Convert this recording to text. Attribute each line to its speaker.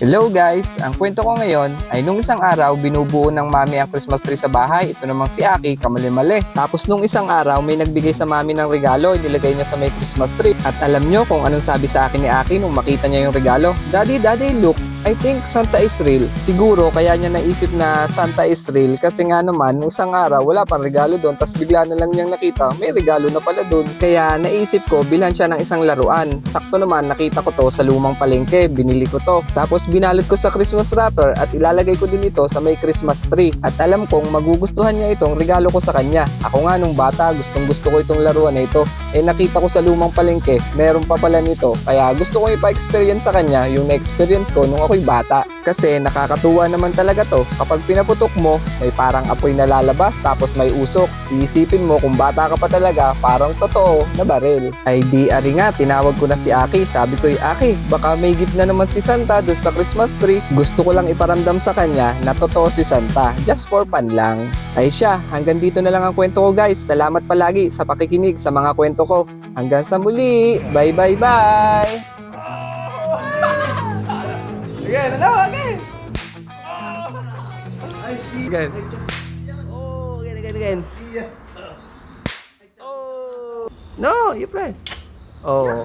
Speaker 1: Hello guys! Ang kwento ko ngayon ay nung isang araw binubuo ng mami ang Christmas tree sa bahay. Ito namang si Aki, kamali-mali. Tapos nung isang araw may nagbigay sa mami ng regalo, nilagay niya sa may Christmas tree. At alam nyo kung anong sabi sa akin ni Aki nung makita niya yung regalo? Daddy, look! I think Santa is real. Siguro kaya niya naisip na Santa is real kasi nga naman nung isang araw wala pang regalo doon, tas bigla na lang niyang nakita may regalo na pala doon. Kaya naisip ko bilhan siya ng isang laruan. Sakto naman nakita ko to sa lumang palengke, binili ko to. Tapos binalot ko sa Christmas wrapper at ilalagay ko din ito sa may Christmas tree. At alam kong magugustuhan niya itong regalo ko sa kanya. Ako nga nung bata gustong gusto ko itong laruan na ito. Nakita ko sa lumang palengke, meron pa pala nito. Kaya gusto kong ipa-experience sa kanya yung na-experience ko nung ako'y bata. Kasi nakakatuwa naman talaga to. Kapag pinaputok mo, may parang apoy na lalabas tapos may usok. Iisipin mo kung bata ka pa talaga, parang totoo na baril. Ay di ari nga, tinawag ko na si Aki. Sabi ko, Aki, baka may gift na naman si Santa doon sa Christmas tree. Gusto ko lang iparamdam sa kanya na totoo si Santa. Just for fun lang. Ay siya, hanggang dito na lang ang kwento ko guys. Salamat palagi sa pakikinig sa mga kwento ko. Hanggang sa muli. Bye bye bye. Again, again. Again. Oh, again. Oh. No, you press. Oh.